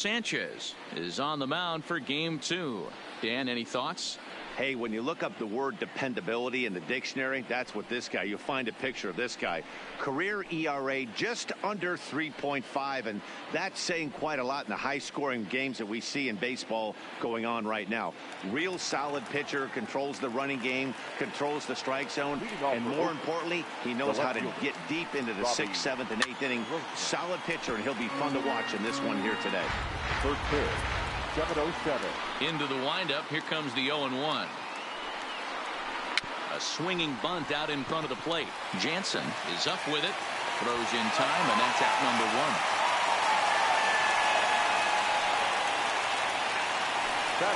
Sanchez is on the mound for game 2. Dan, any thoughts? Hey, when you look up the word dependability in the dictionary, that's what this guy, you'll find a picture of this guy. Career ERA just under 3.5, and that's saying quite a lot in the high-scoring games that we see in baseball going on right now. Real solid pitcher, controls the running game, controls the strike zone, and more importantly, he knows how to get deep into the 6th, 7th, and 8th inning. Solid pitcher, and he'll be fun to watch in this one here today. First pitch. 7:07. Into the windup. Here comes the 0-1. A swinging bunt out in front of the plate. Jansen is up with it. Throws in time, and that's out number 1.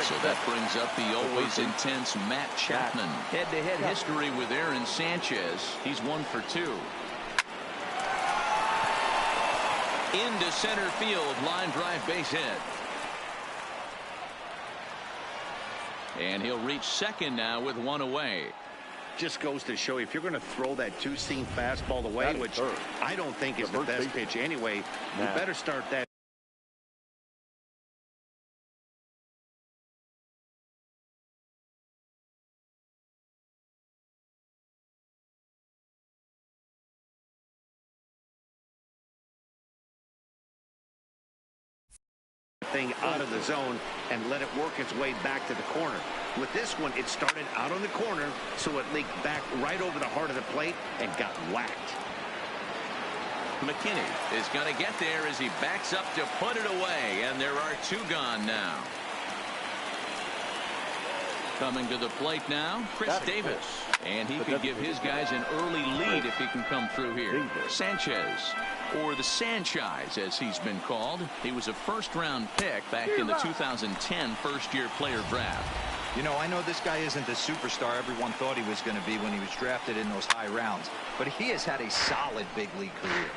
So that brings up the always intense Matt Chapman. Head-to-head history with Aaron Sanchez. He's 1 for 2. Into center field. Line drive, base hit. And he'll reach second now with 1 away. Just goes to show you, if you're going to throw that two-seam fastball away, which I don't think is the best pitch anyway, you better start that thing out of the zone and let it work its way back to the corner. With this one, it started out on the corner, so it leaked back right over the heart of the plate and got whacked. McKinney is going to get there as he backs up to put it away, and there are 2 gone now. Coming to the plate now, Chris Davis. And he could give his guys an early lead if he can come through here. Sanchez, or the Sanchez as he's been called. He was a first-round pick back in the 2010 first-year player draft. You know, I know this guy isn't the superstar everyone thought he was going to be when he was drafted in those high rounds, but he has had a solid big league career.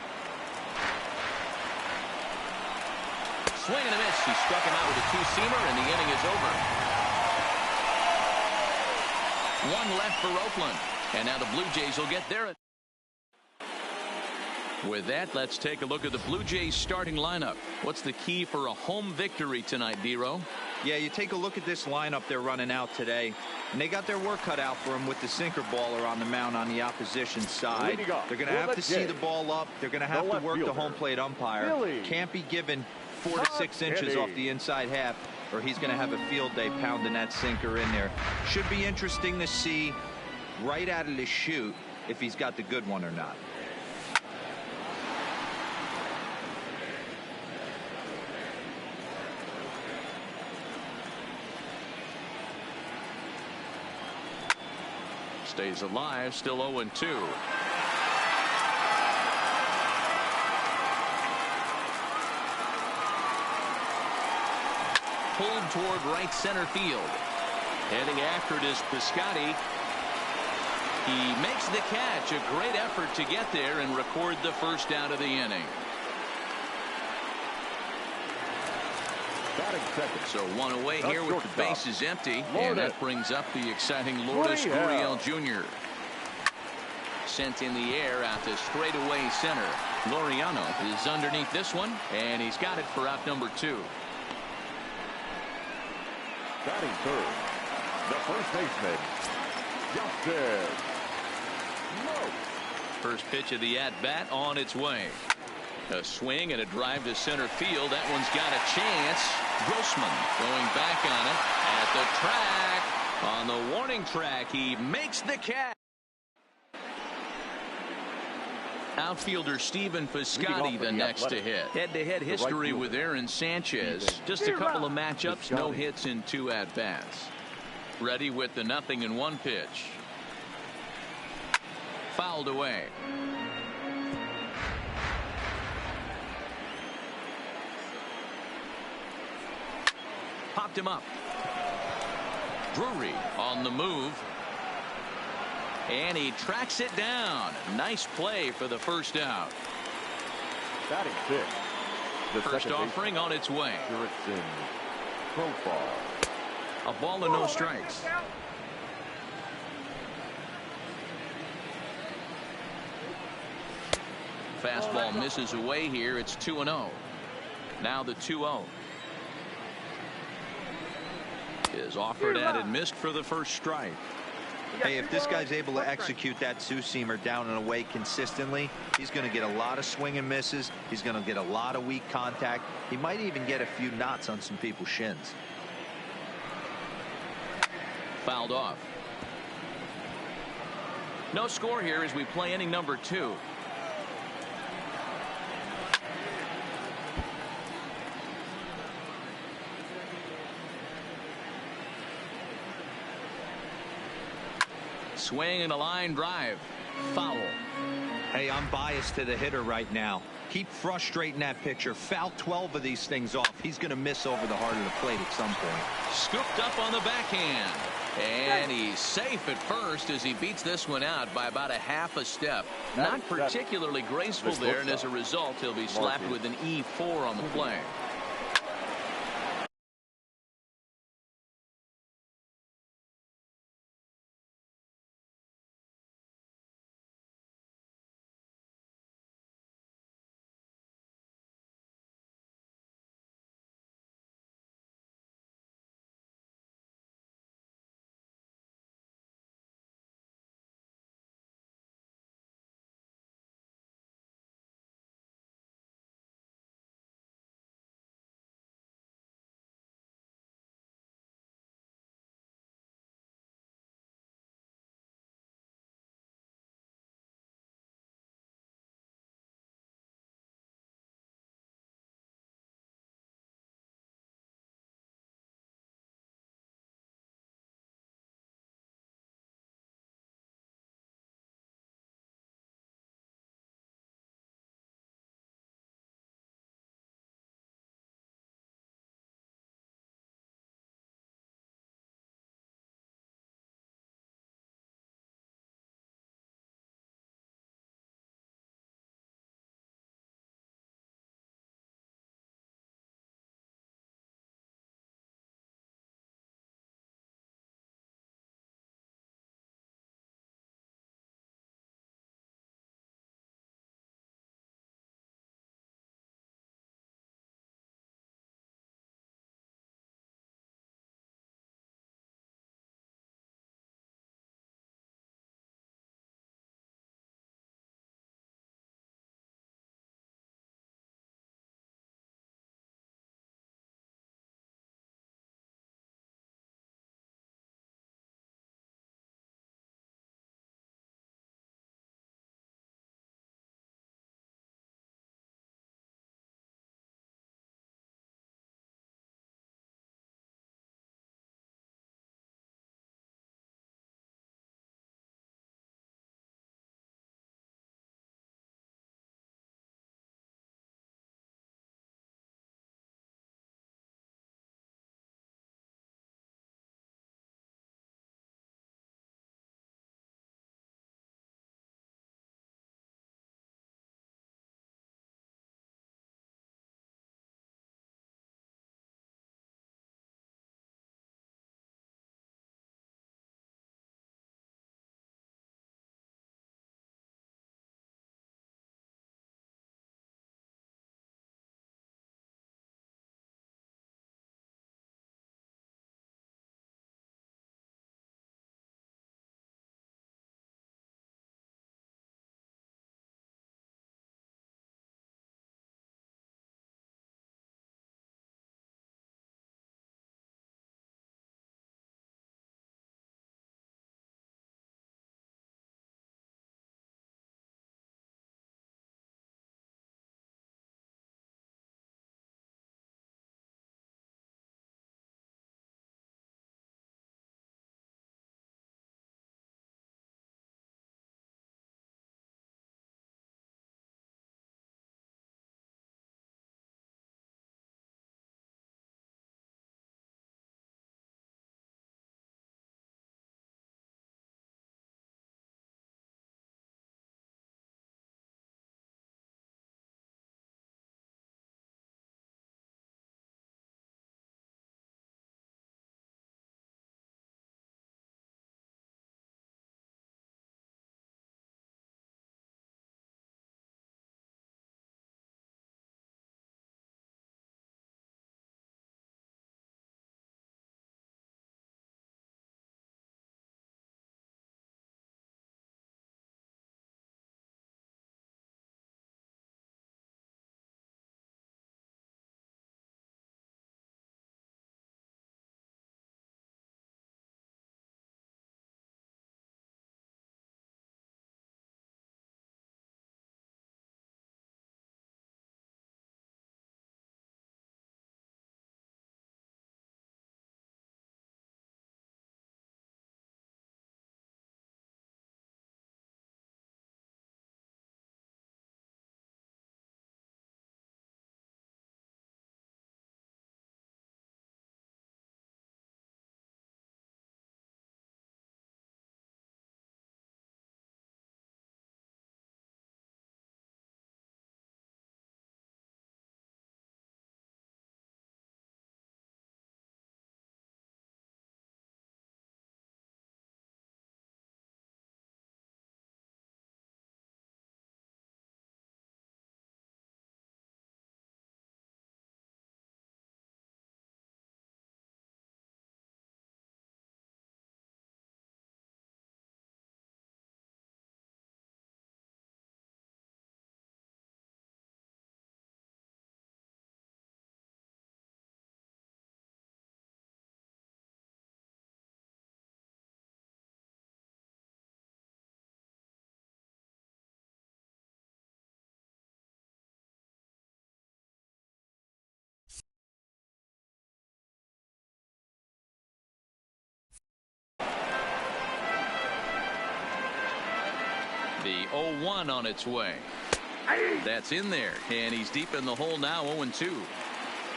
Swing and a miss. He struck him out with a two-seamer, and the inning is over. 1 left for Oakland, and now the Blue Jays will get there. With that, let's take a look at the Blue Jays starting lineup. What's the key for a home victory tonight, D-Row? Yeah, you take a look at this lineup they're running out today, and they got their work cut out for them with the sinker baller on the mound on the opposition side. They're going to have to see the ball up. They're going to have to work the home plate umpire. Can't be given 4 to 6 inches off the inside half, or he's going to have a field day pounding that sinker in there. Should be interesting to see right out of the chute if he's got the good one or not. Stays alive, still 0-2. Pulled toward right center field. Heading after it is Piscotty. He makes the catch. A great effort to get there and record the first out of the inning. So 1 away here with the bases empty, and that brings up the exciting Lourdes Gurriel Jr. Sent in the air out to straightaway center. Laureano is underneath this one, and he's got it for out number 2. Batting third, the first baseman, Justin Moak. First pitch of the at-bat on its way. A swing and a drive to center field. That one's got a chance. Grossman going back on it at the track. On the warning track, he makes the catch. Outfielder Stephen Piscotty the next to hit. Head-to-head history with Aaron Sanchez. Just a couple of matchups, no hits in 2 at-bats. Ready with the 0-1 pitch. Fouled away. Popped him up. Drury on the move. And he tracks it down. Nice play for the first out. Batting 6. First offering on its way. Profile. A ball and no strikes. Fastball misses away here. It's 2-0. Now the 2-0. is offered at and missed for the first strike. Hey, if this guy's able to execute that two-seamer down and away consistently, he's going to get a lot of swing and misses. He's going to get a lot of weak contact. He might even get a few knots on some people's shins. Fouled off. No score here as we play inning number 2. Swing and a line drive. Foul. Hey, I'm biased to the hitter right now. Keep frustrating that pitcher. Foul 12 of these things off. He's going to miss over the heart of the plate at some point. Scooped up on the backhand. And he's safe at first as he beats this one out by about a half a step. Not particularly graceful there, and as a result, he'll be slapped with an E4 on the play. The 0-1 on its way. That's in there, and he's deep in the hole now, 0-2.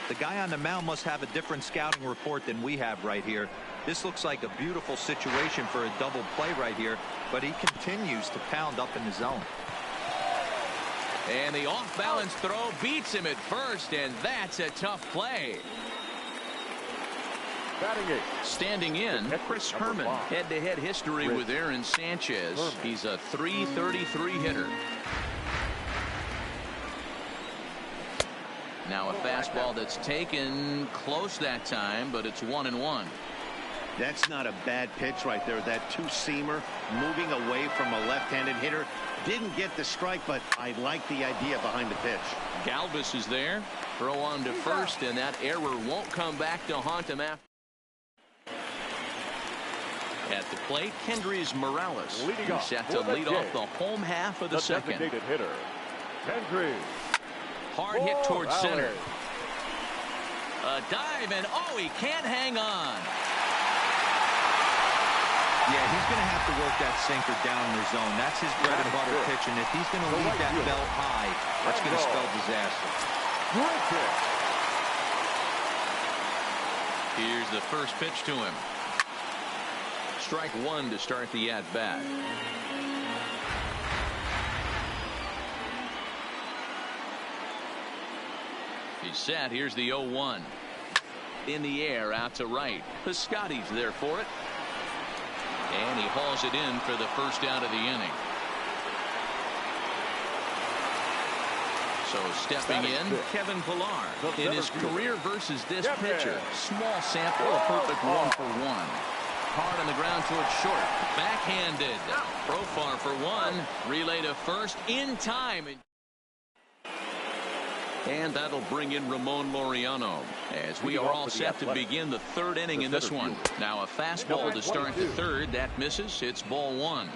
The guy on the mound must have a different scouting report than we have right here. This looks like a beautiful situation for a double play right here, but he continues to pound up in the zone. And the off-balance throw beats him at first, and that's a tough play. Standing in, Chris Herman. Head-to-head history with Aaron Sanchez. He's a .333 hitter. Now a fastball that's taken close that time, but it's 1-1. That's not a bad pitch right there. That two-seamer moving away from a left-handed hitter. Didn't get the strike, but I like the idea behind the pitch. Galvis is there. Throw on to first, and that error won't come back to haunt him after. At the plate, Kendrys Morales. He's set to lead off the home half of the second. Hitter, Kendrys. Hard hit towards center. A dive, and oh, he can't hang on. Yeah, he's going to have to work that sinker down in the zone. That's his bread and butter pitch, and if he's going to leave that belt high, that's going to spell disaster. Here's the first pitch to him. Strike one to start the at-bat. He's set. Here's the 0-1. In the air, out to right. Piscotty's there for it. And he hauls it in for the first out of the inning. So stepping in, Kevin Pillar. In his career versus this pitcher, small sample, a perfect 1-for-1. Hard on the ground towards short. Backhanded. Profar for one. Relay to first in time. And that'll bring in Ramon Laureano as we are all set to begin the third inning in this one. Now a fastball to start the third. That misses. It's ball one.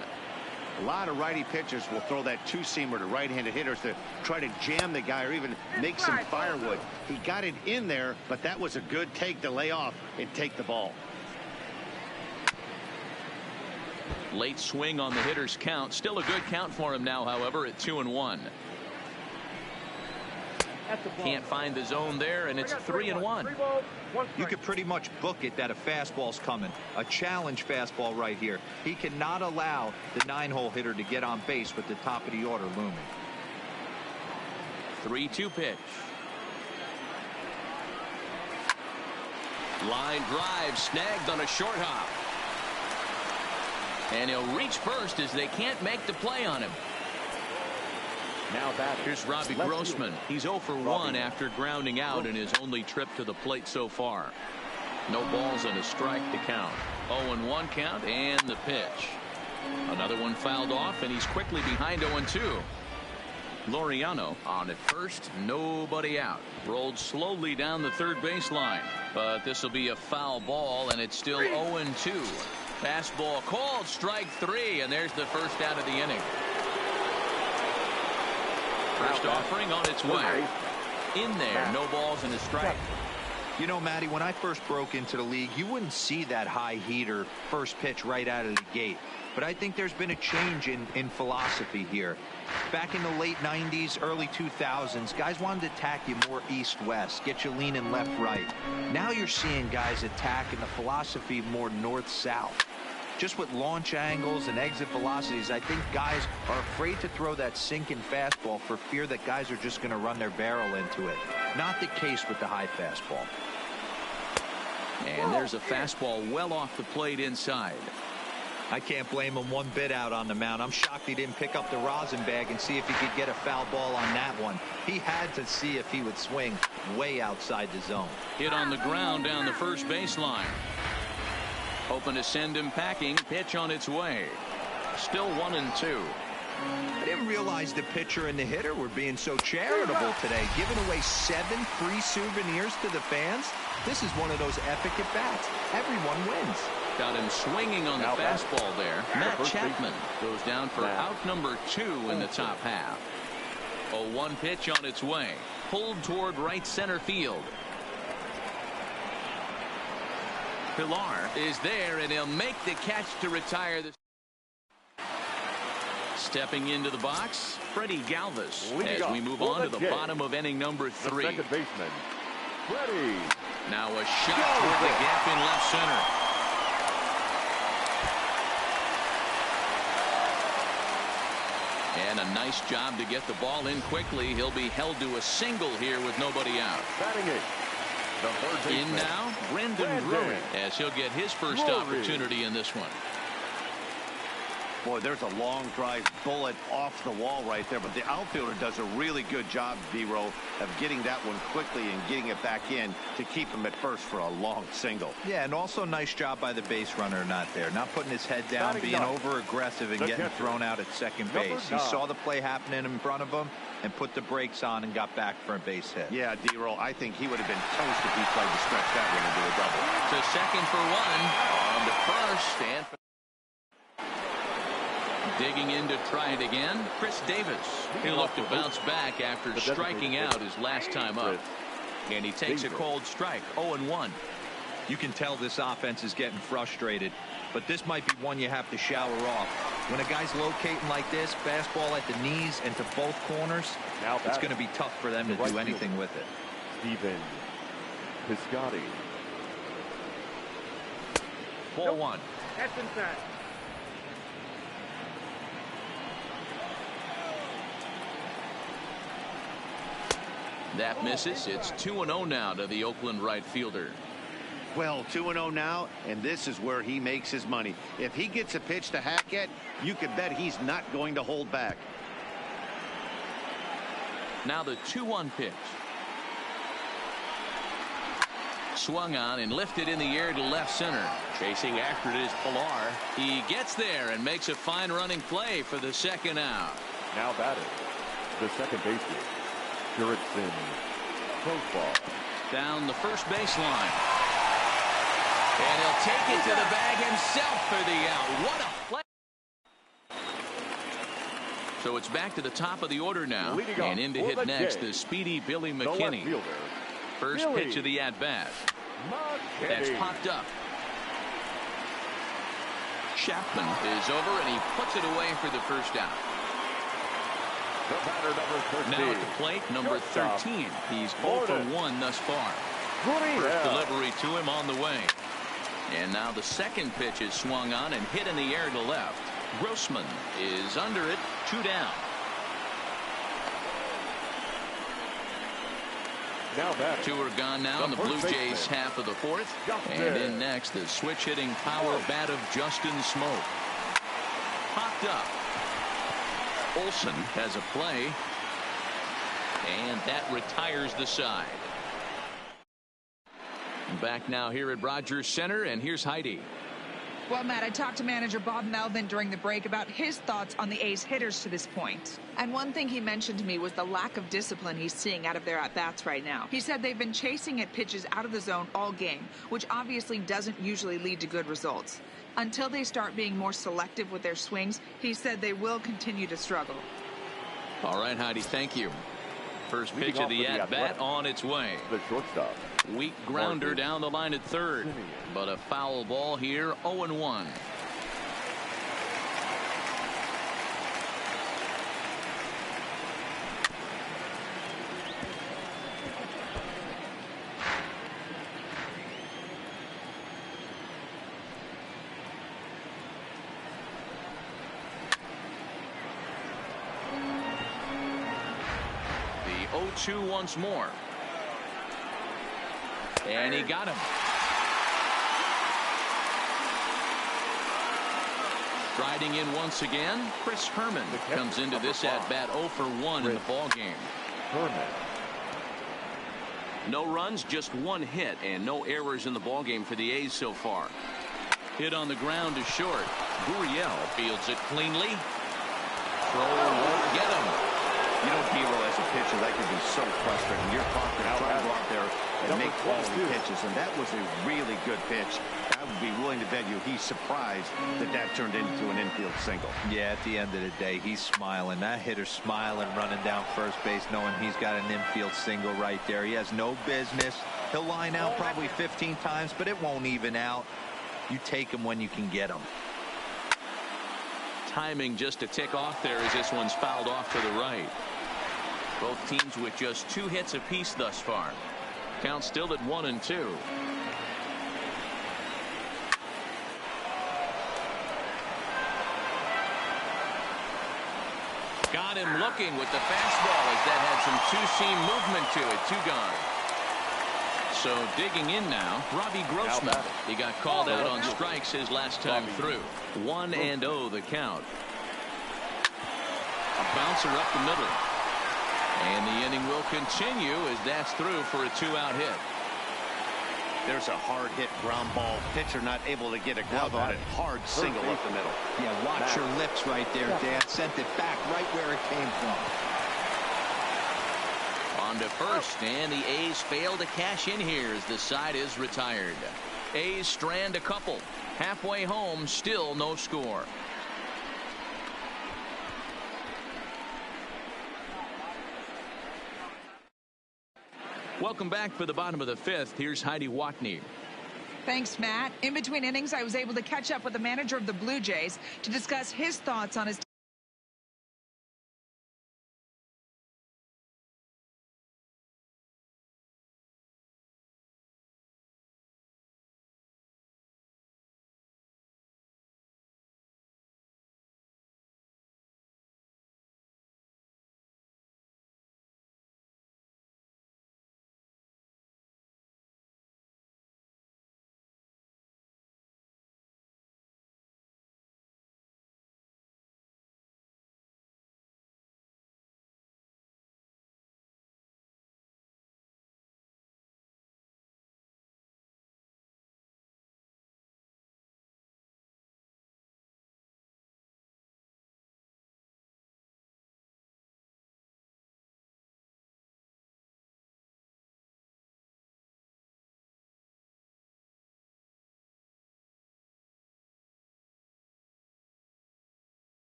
A lot of righty pitchers will throw that two-seamer to right-handed hitters to try to jam the guy or even make some firewood. He got it in there, but that was a good take to lay off and take the ball. Late swing on the hitter's count. Still a good count for him now, however, at 2-1. Can't find the zone there, and it's 3-1. You could pretty much book it that a fastball's coming. A challenge fastball right here. He cannot allow the 9-hole hitter to get on base with the top of the order looming. 3-2 pitch. Line drive snagged on a short hop. And he'll reach first as they can't make the play on him. Now that here's Robbie Grossman. He's 0 for 1 after grounding out in his only trip to the plate so far. No balls and a strike to count. 0-1 count and the pitch. Another one fouled off, and he's quickly behind 0-2. Laureano on at first, nobody out. Rolled slowly down the third baseline, but this will be a foul ball, and it's still 0-2. Fastball called, strike three, and there's the first out of the inning. First offering on its way. In there, no balls and a strike. You know, Matty, when I first broke into the league, you wouldn't see that high heater first pitch right out of the gate. But I think there's been a change in philosophy here. Back in the late 90s, early 2000s, guys wanted to attack you more east-west, get you leaning left-right. Now you're seeing guys attack in the philosophy more north-south. Just with launch angles and exit velocities, I think guys are afraid to throw that sinking fastball for fear that guys are just going to run their barrel into it. Not the case with the high fastball. And there's a fastball well off the plate inside. I can't blame him one bit out on the mound. I'm shocked he didn't pick up the rosin bag and see if he could get a foul ball on that one. He had to see if he would swing way outside the zone. Hit on the ground down the first baseline. Hoping to send him packing. Pitch on its way. Still 1-2. I didn't realize the pitcher and the hitter were being so charitable today, giving away 7 free souvenirs to the fans. This is one of those epic at-bats. Everyone wins. Got him swinging on the fastball there. Matt Chapman goes down for out number 2 in the top half. 0-1 pitch on its way. Pulled toward right center field. Pillar is there, and he'll make the catch to retire the Stepping into the box, Freddie Galvis, as we move on to the bottom of inning number 3. Second baseman, Freddie. Now a shot toward the gap in left center. And a nice job to get the ball in quickly. He'll be held to a single here with nobody out. Batting it. In now, Brendan Drury, as he'll get his first opportunity in this one. Boy, there's a long drive bullet off the wall right there, but the outfielder does a really good job, D-Row, of getting that one quickly and getting it back in to keep him at first for a long single. Yeah, and also nice job by the base runner not there. Not putting his head down, being over-aggressive and getting thrown out at second base. He saw the play happening in front of him and put the brakes on and got back for a base hit. Yeah, D-Row, I think he would have been toast if he tried to stretch that one into a double. To second for one, on to first, and digging in to try it again, Chris Davis. He'll look to bounce back after striking out his last time up. And he takes a cold strike, 0-1. You can tell this offense is getting frustrated, but this might be one you have to shower off. When a guy's locating like this, fastball at the knees and to both corners, it's going to be tough for them to do anything with it. Steven Piscotty. Ball one. That's inside. That misses. It's 2-0 now to the Oakland right fielder. Well, 2-0 now, and this is where he makes his money. If he gets a pitch to hack at, you could bet he's not going to hold back. Now the 2-1 pitch. Swung on and lifted in the air to left center. Chasing after it is Pilar. He gets there and makes a fine running play for the second out. Now batting, the second baseman, Jurickson Profile. Down the first baseline. And he'll take it to the bag himself for the out. What a play. So it's back to the top of the order now. And in to hit next, the speedy Billy McKinney. First pitch of the at-bat. That's popped up. Chapman is over, and he puts it away for the first out. The batter, number 13. Now at the plate, number 13. He's 0 for 1 thus far. First delivery to him on the way. And now the second pitch is swung on and hit in the air to left. Grossman is under it, 2 down. Now back. 2 are gone now in the Blue Jays half of the fourth. And in next, the switch-hitting power bat of Justin Smoke. Popped up. Olsen has a play. And that retires the side. Back now here at Rogers Center, and here's Heidi. Well, Matt, I talked to manager Bob Melvin during the break about his thoughts on the A's hitters to this point. And one thing he mentioned to me was the lack of discipline he's seeing out of their at-bats right now. He said they've been chasing at pitches out of the zone all game, which obviously doesn't usually lead to good results. Until they start being more selective with their swings, he said they will continue to struggle. All right, Heidi, thank you. First pitch of the at-bat on its way. The shortstop. Weak grounder down the line at third, but a foul ball here, 0-1. The 0-2 once more. And he got him. Striding in once again, Chris Herman comes into this at-bat 0 for 1 in the ballgame. No runs, just 1 hit, and no errors in the ballgame for the A's so far. Hit on the ground to short. Gurriel fields it cleanly. Throw won't get him. You know, Hero, as a pitcher, that could be so frustrating. You're talking, trying to go out there and make quality pitches, and that was a really good pitch. I would be willing to bet you he's surprised that that turned into an infield single. Yeah, at the end of the day, he's smiling. That hitter's smiling, running down first base, knowing he's got an infield single right there. He has no business. He'll line out probably 15 times, but it won't even out. You take him when you can get him. timing just to tick off there as this one's fouled off to the right. Both teams with just 2 hits apiece thus far. Count still at 1-2. Got him looking with the fastball as that had some two-seam movement to it. 2 gone. So digging in now, Robbie Grossman. He got called out on strikes his last time through. 1-0 the count. A bouncer up the middle. And the inning will continue as that's through for a 2-out hit. There's a hard hit ground ball. Pitcher not able to get a glove on it. Hard single up the middle. Yeah, watch your lips right there, Dad. Sent it back right where it came from. On to first, and the A's fail to cash in here as the side is retired. A's strand a couple. Halfway home, still no score. Welcome back for the bottom of the 5th. Here's Heidi Watney. Thanks, Matt. In between innings, I was able to catch up with the manager of the Blue Jays to discuss his thoughts on his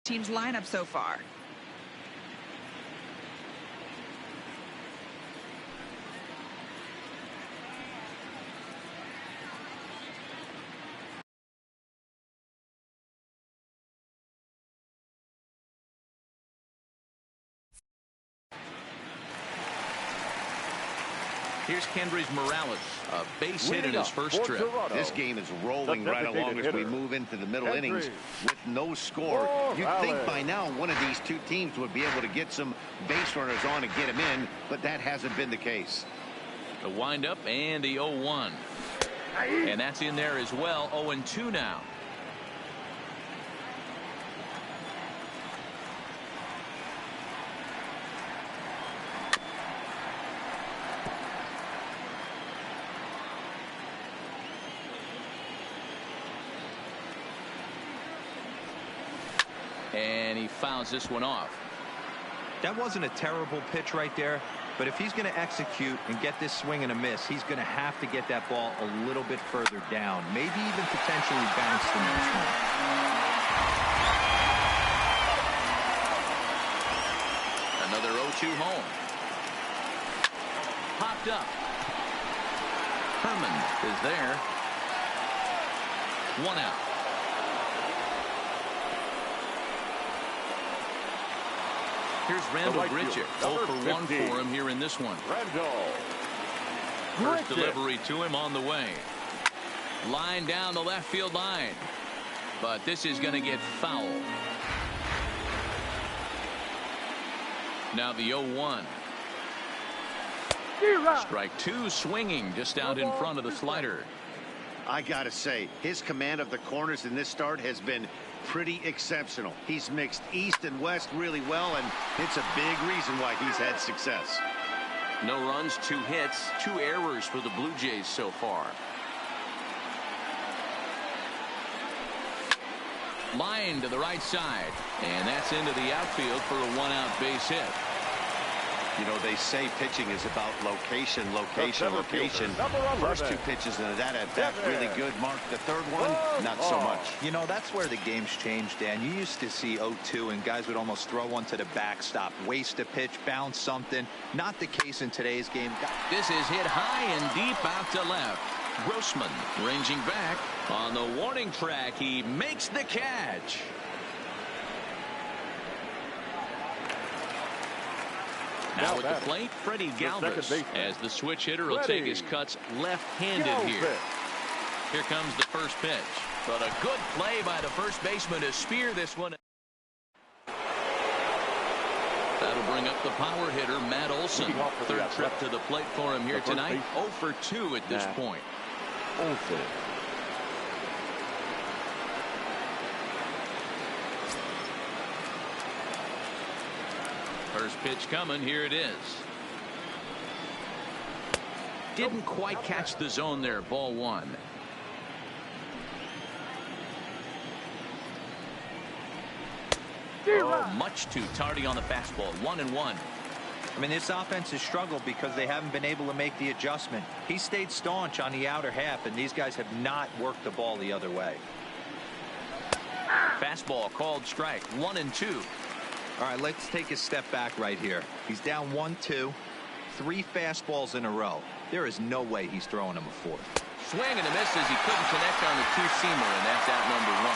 team's lineup so far. Here's Kendrys Morales, a base hit in his first trip. This game is rolling right along as we move into the middle innings with no score. You'd think by now one of these 2 teams would be able to get some base runners on and get them in, but that hasn't been the case. The windup and the 0-1. And that's in there as well. 0-2 now. And he fouls this one off. That wasn't a terrible pitch right there, but if he's going to execute and get this swing and a miss, he's going to have to get that ball a little bit further down, maybe even potentially bounce the next one. Another 0-2 home. Popped up. Herman is there. 1 out. Here's Randall Grichuk. 0 for 1 for him here in this one. First delivery to him on the way. Line down the left field line. But this is going to get foul. Now the 0-1. Strike 2 swinging just out in front of the slider. I gotta say, his command of the corners in this start has been pretty exceptional. He's mixed east and west really well, and it's a big reason why he's had success. No runs, 2 hits, 2 errors for the Blue Jays so far. Line to the right side, and that's into the outfield for a 1-out base hit. You know, they say pitching is about location, location. First 2 pitches into that at bat, really good. Mark, the third one, not so much. You know, that's where the game's changed, Dan. You used to see 0-2, and guys would almost throw one to the backstop, waste a pitch, bounce something. Not the case in today's game. This is hit high and deep out to left. Grossman ranging back on the warning track. He makes the catch. Now at the plate, Freddie Galvis, as the switch hitter will take his cuts left-handed here. Here comes the first pitch. But a good play by the first baseman to spear this one. That'll bring up the power hitter, Matt Olson. Third trip to the plate for him here tonight. 0 for 2 at this point. Olson. First pitch coming. Here it is. Didn't quite catch the zone there. Ball 1. Oh, much too tardy on the fastball. 1-1. I mean, this offense has struggled because they haven't been able to make the adjustment. He stayed staunch on the outer half, and these guys have not worked the ball the other way. Fastball called strike. 1-2. All right, let's take a step back right here. He's down 1-2, 3 fastballs in a row. There is no way he's throwing him a 4th. Swing and a miss as he couldn't connect on the 2-seamer, and that's out number 1.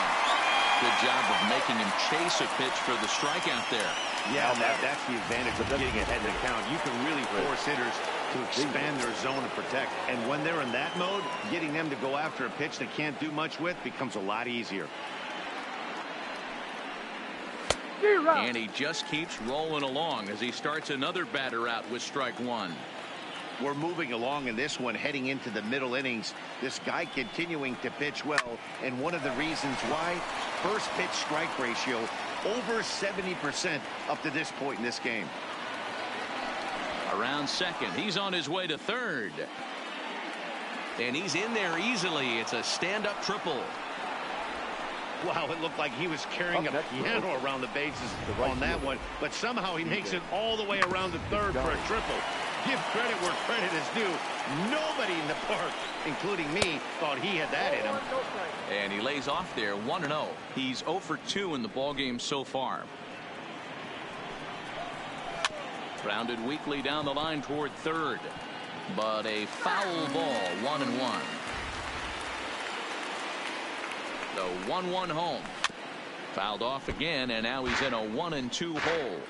Good job of making him chase a pitch for the strikeout there. Yeah, that's the advantage of getting ahead in the count. You can really force hitters to expand their zone and protect. And when they're in that mode, getting them to go after a pitch they can't do much with becomes a lot easier. And he just keeps rolling along as he starts another batter out with strike 1. We're moving along in this one, heading into the middle innings. This guy continuing to pitch well, and one of the reasons why, first pitch strike ratio over 70% up to this point in this game. Around second, he's on his way to third, and he's in there easily. It's a stand-up triple. Wow, it looked like he was carrying a piano around the bases on that one, but somehow he makes it all the way around the third for a triple. Give credit where credit is due. Nobody in the park, including me, thought he had that in him. And he lays off there, 1-0. He's 0 for 2 in the ballgame so far. Grounded weakly down the line toward third, but a foul ball. 1-1. The 1-1 home. Fouled off again, and now he's in a 1-2 hole.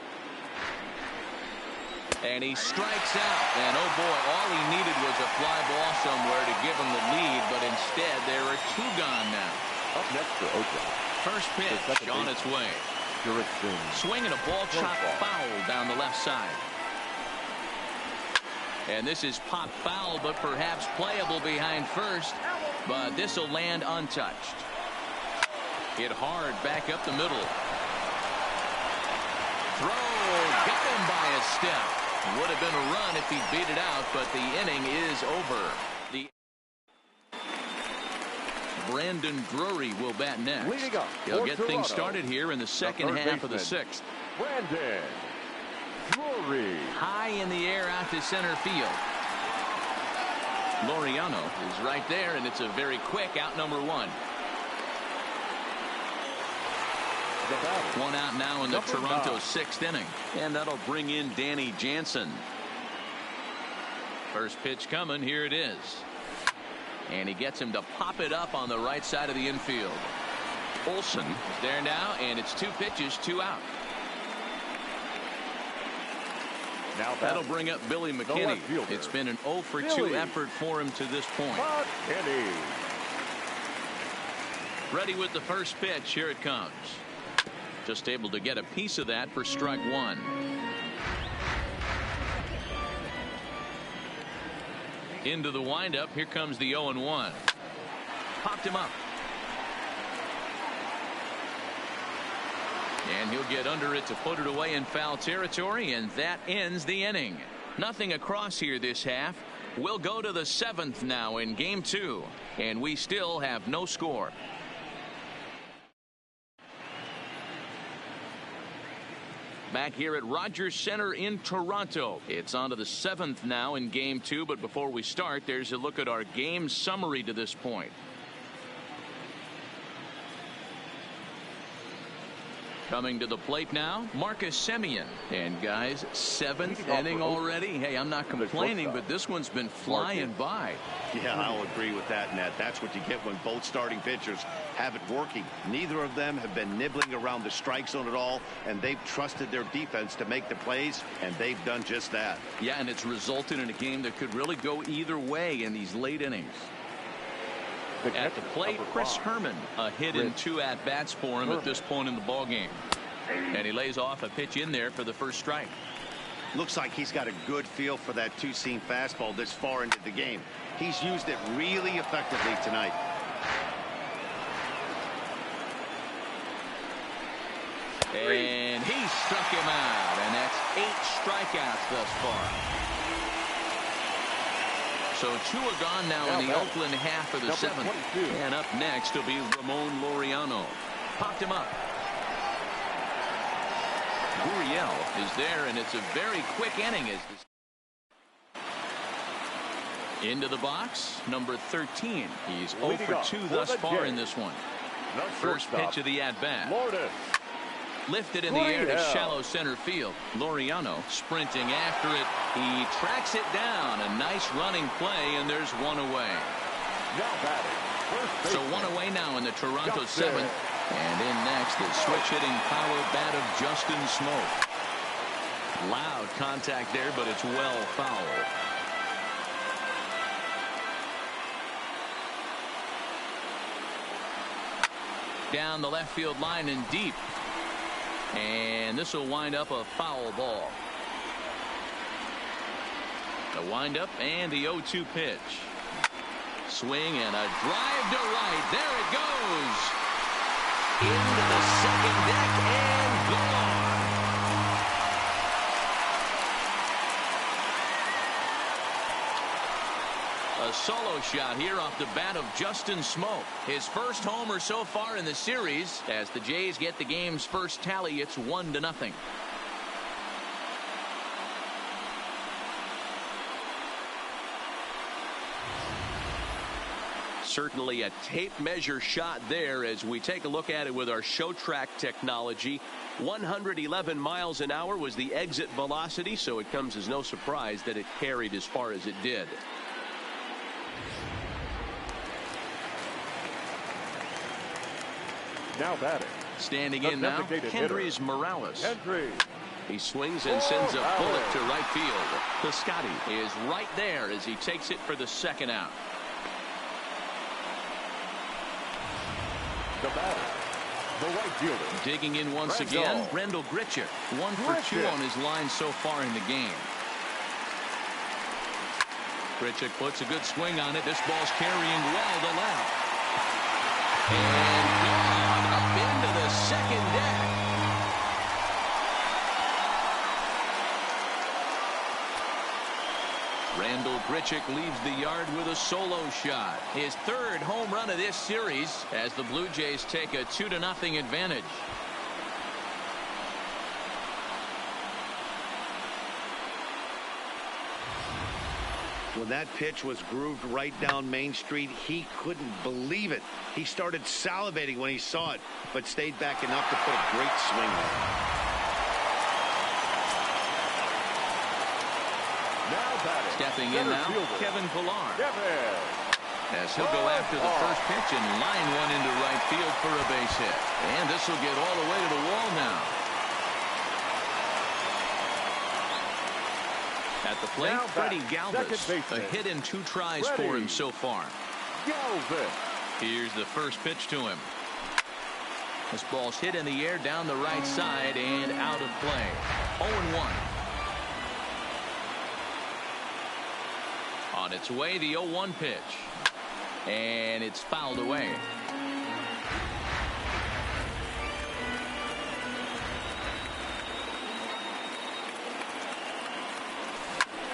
And he strikes out, and oh boy, all he needed was a fly ball somewhere to give him the lead, but instead there are 2 gone now. Up next for Oakland. First pitch on its way. Swinging a ball chopped foul down the left side. And this is popped foul, but perhaps playable behind first, but this will land untouched. Hit hard back up the middle. Throw, got him by a step. Would have been a run if he beat it out, but the inning is over. Brandon Drury will bat next. He'll get things started here in the second half of the 6th. Brandon Drury. High in the air out to center field. Laureano is right there, and it's a very quick out number 1. 1 out now in the Toronto 6th inning, and that'll bring in Danny Jansen. First pitch coming. Here it is, and he gets him to pop it up on the right side of the infield. Olson is there now, and it's 2 pitches, 2 out. Now that'll bring up Billy McKinney. It's been an 0 for 2 effort for him to this point. McKinney. Ready with the first pitch. Here it comes. Just able to get a piece of that for strike 1. Into the windup. Here comes the 0-1. Popped him up. And he'll get under it to put it away in foul territory, and that ends the inning. Nothing across here this half. We'll go to the 7th now in game 2, and we still have no score. Back here at Rogers Center in Toronto. It's on to the 7th now in game 2, but before we start, there's a look at our game summary to this point. Coming to the plate now, Marcus Semien. And guys, 7th inning already. Hey, I'm not complaining, but this one's been flying by. Yeah, I'll agree with that, Ned. That's what you get when both starting pitchers have it working. Neither of them have been nibbling around the strike zone at all, and they've trusted their defense to make the plays, and they've done just that. Yeah, and it's resulted in a game that could really go either way in these late innings. At the plate, Chris Herman, a hit in 2 at-bats for him at this point in the ballgame. And he lays off a pitch in there for the first strike. Looks like he's got a good feel for that two-seam fastball this far into the game. He's used it really effectively tonight. And he struck him out, and that's 8 strikeouts thus far. So 2 are gone now in the Oakland half of the 7th. And up next will be Ramon Laureano. Popped him up. Gurriel is there, and it's a very quick inning. Into the box, number 13. He's 0 for 2 thus far in this one. First pitch of the at-bat. Lifted in the air to shallow center field. Laureano sprinting after it. He tracks it down. A nice running play, and there's 1 away. So 1 away now in the Toronto 7th. And in next, the switch-hitting power bat of Justin Smoak. Loud contact there, but it's well fouled. Down the left field line and deep. And this will wind up a foul ball. The windup and the 0-2 pitch. Swing and a drive to right. There it goes. Into the second deck and gone. A solo shot here off the bat of Justin Smoak. His first homer so far in the series. As the Jays get the game's first tally, it's 1-0. Certainly a tape measure shot there as we take a look at it with our show track technology. 111 miles an hour was the exit velocity, so it comes as no surprise that it carried as far as it did. Now batting. Standing in now, Kendrys Morales. He swings and sends a bullet to right field. Piscotty is right there as he takes it for the second out. The batter, the right fielder. Digging in once again, Randall Grichuk. 1 for 2 on his line so far in the game. Grichuk puts a good swing on it. This ball's carrying well to left. And gone up into the second deck. Randall Grichuk leaves the yard with a solo shot. His 3rd home run of this series as the Blue Jays take a 2-0 advantage. When that pitch was grooved right down Main Street, he couldn't believe it. He started salivating when he saw it, but stayed back enough to put a great swing on it. Stepping in now, Kevin Pillar. As he'll go after the first pitch and line one into right field for a base hit. And this will get all the way to the wall now. At the plate, Freddie Galvis. A hit in 2 tries for him so far. Here's the first pitch to him. This ball's hit in the air down the right side and out of play. 0-1. On its way, the 0-1 pitch. And it's fouled away.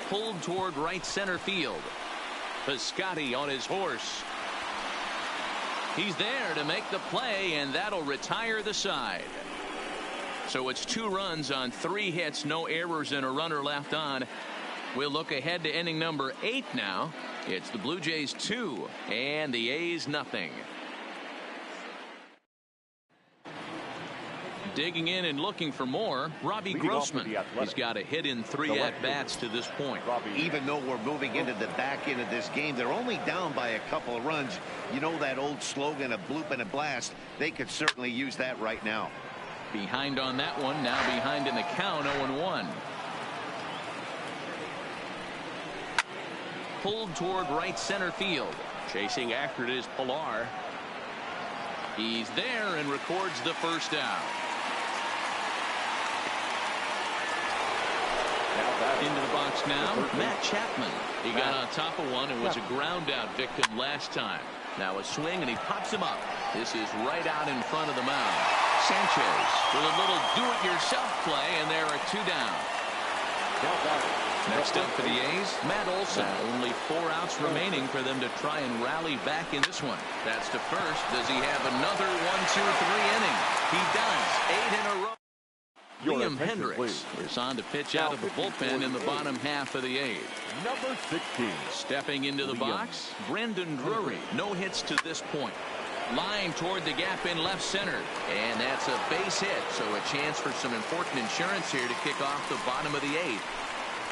Pulled toward right center field. Piscotty on his horse. He's there to make the play, and that'll retire the side. So it's 2 runs on 3 hits, no errors, and a runner left on. We'll look ahead to inning number 8 now. It's the Blue Jays 2 and the A's nothing. Digging in and looking for more, Robbie Grossman. He's got a hit in 3 at-bats to this point. Even though we're moving into the back end of this game, they're only down by a couple of runs. You know that old slogan, a bloop and a blast. They could certainly use that right now. Behind on that one, now behind in the count, 0-1. Pulled toward right center field. Chasing after it is Pilar. He's there and records the first out. Into the box now, Matt Chapman. He got on top of one and was a ground out victim last time. Now a swing and he pops him up. This is right out in front of the mound. Sanchez with a little do-it-yourself play, and there are 2 down. Next up for the A's, Matt Olson. Only 4 outs remaining for them to try and rally back in this one. That's to first. Does he have another 1-2-3 inning? He does. 8 in a row. Liam Hendricks is on to pitch out of the bullpen in the bottom half of the 8th. Number 16. Stepping into the box, Brandon Drury. No hits to this point. Line toward the gap in left center. And that's a base hit. So a chance for some important insurance here to kick off the bottom of the 8th.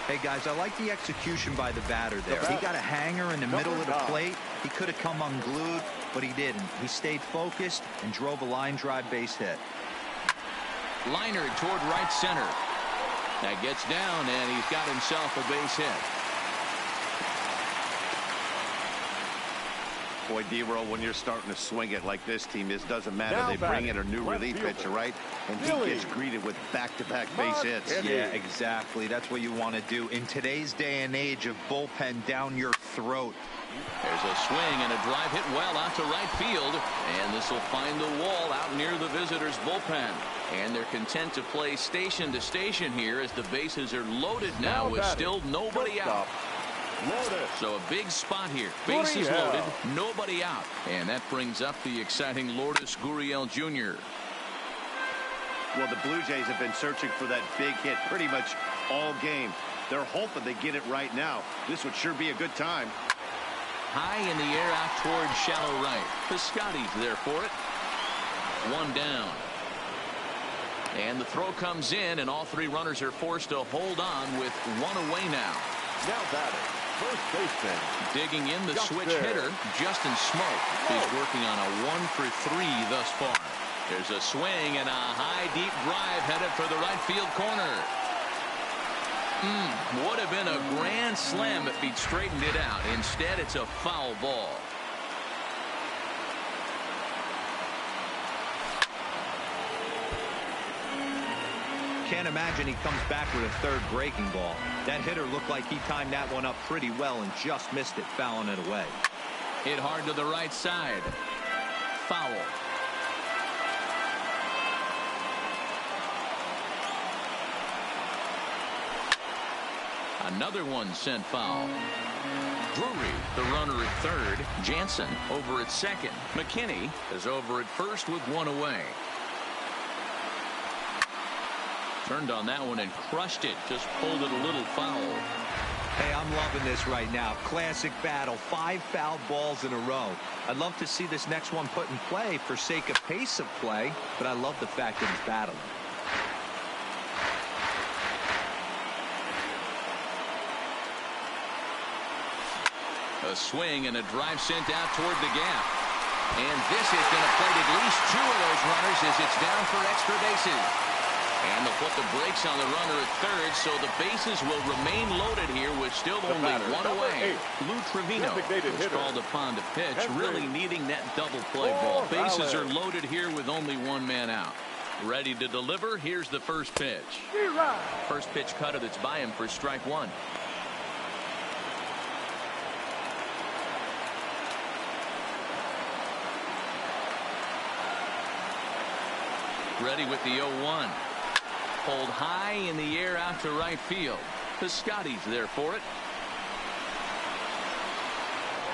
Hey, guys, I like the execution by the batter there. He got a hanger in the middle of the plate. He could have come unglued, but he didn't. He stayed focused and drove a line drive base hit. Liner toward right center. That gets down, and he's got himself a base hit. Boy, D-Roll, when you're starting to swing it like this team is, doesn't matter. They bring in a new relief pitcher, right? And he gets greeted with back-to-back base hits. Yeah, exactly. That's what you want to do in today's day and age of bullpen down your throat. There's a swing and a drive hit well out to right field, and this will find the wall out near the visitors' bullpen. And they're content to play station to station here as the bases are loaded now with still nobody out. So a big spot here. Bases loaded, nobody out. And that brings up the exciting Lourdes Gurriel Jr. Well, the Blue Jays have been searching for that big hit pretty much all game. They're hoping they get it right now. This would sure be a good time. High in the air out towards shallow right. Piscotty's there for it. 1 down. And the throw comes in, and all 3 runners are forced to hold on with 1 away now. Now batting, first baseman. Digging in the switch hitter, Justin Smoke. He's working on a 1-for-3 thus far. There's a swing and a high deep drive headed for the right field corner. Would have been a grand slam if he'd straightened it out. Instead, it's a foul ball. Can't imagine he comes back with a 3rd breaking ball. That hitter looked like he timed that one up pretty well and just missed it, fouling it away. Hit hard to the right side. Foul. Another one sent foul. Drury, the runner at 3rd. Jansen over at 2nd. McKinney is over at 1st with 1 away. Turned on that one and crushed it. Just pulled it a little foul. Hey, I'm loving this right now. Classic battle. 5 foul balls in a row. I'd love to see this next one put in play for sake of pace of play, but I love the fact that he's battling. A swing and a drive sent out toward the gap. And this is going to plate at least 2 of those runners as it's down for extra bases. And they'll put the brakes on the runner at 3rd, so the bases will remain loaded here with still only 1 away. Lou Trevino was called upon to pitch, really needing that double play ball. Bases are loaded here with only 1 man out. Ready to deliver. Here's the first pitch. First pitch cutter that's by him for strike 1. Ready with the 0-1. Pulled high in the air out to right field. Piscotty's there for it.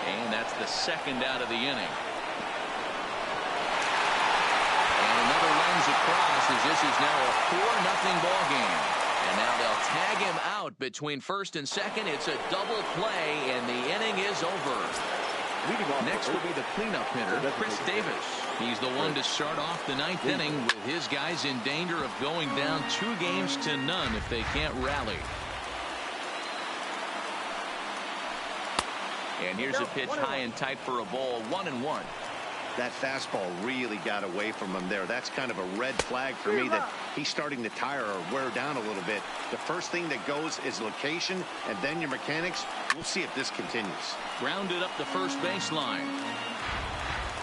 And that's the second out of the inning. And another runs across as this is now a 4-0 ball game. And now they'll tag him out between first and second. It's a double play, and the inning is over. Next will be the cleanup hitter, Chris Davis. He's the one to start off the ninth inning with his guys in danger of going down 2-0 if they can't rally. And here's a pitch high and tight for a ball, 1-1. That fastball really got away from him there. That's kind of a red flag for me that he's starting to tire or wear down a little bit. The first thing that goes is location and then your mechanics. We'll see if this continues. Grounded up the first baseline.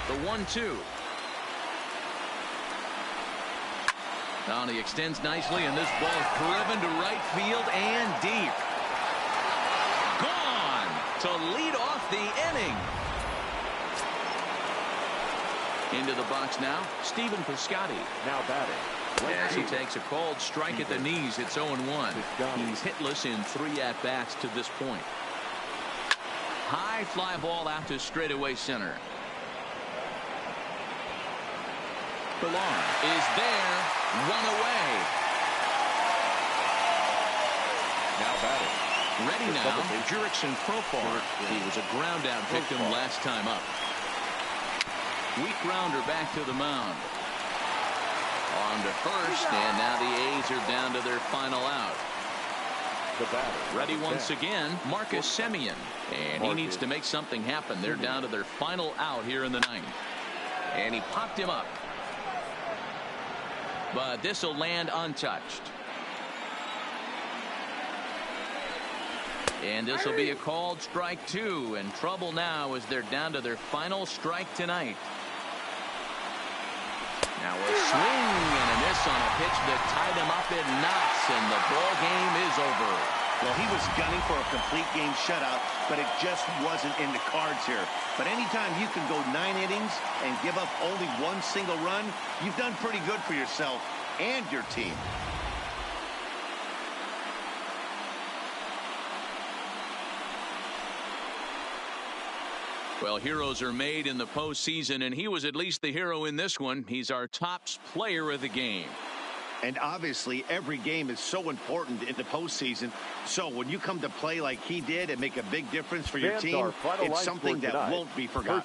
The 1-2. Now he extends nicely, and this ball is driven to right field and deep. Gone to lead off the inning. Into the box now, Stephen Piscotty. Now batting. As he takes a called strike at the knees, it's 0-1. He's hitless in 3 at-bats to this point. High fly ball out to straightaway center. Pilar is there, 1 away. Now batting. Ready now, Jurickson Profar. He was a ground out victim last time up. Weak grounder back to the mound. On to first, and now the A's are down to their final out. Ready once again, Marcus Semien. And he needs to make something happen. They're down to their final out here in the ninth. And he popped him up. But this will land untouched. And this will be a called strike 2. And trouble now as they're down to their final strike tonight. Now a swing and a miss on a pitch that tied him up in knots, and the ball game is over. Well, he was gunning for a complete game shutout, but it just wasn't in the cards here. But anytime you can go 9 innings and give up only 1 single run, you've done pretty good for yourself and your team. Well, heroes are made in the postseason, and he was at least the hero in this one. He's our top player of the game. And obviously, every game is so important in the postseason. So when you come to play like he did and make a big difference for your team, it's something that won't be forgotten.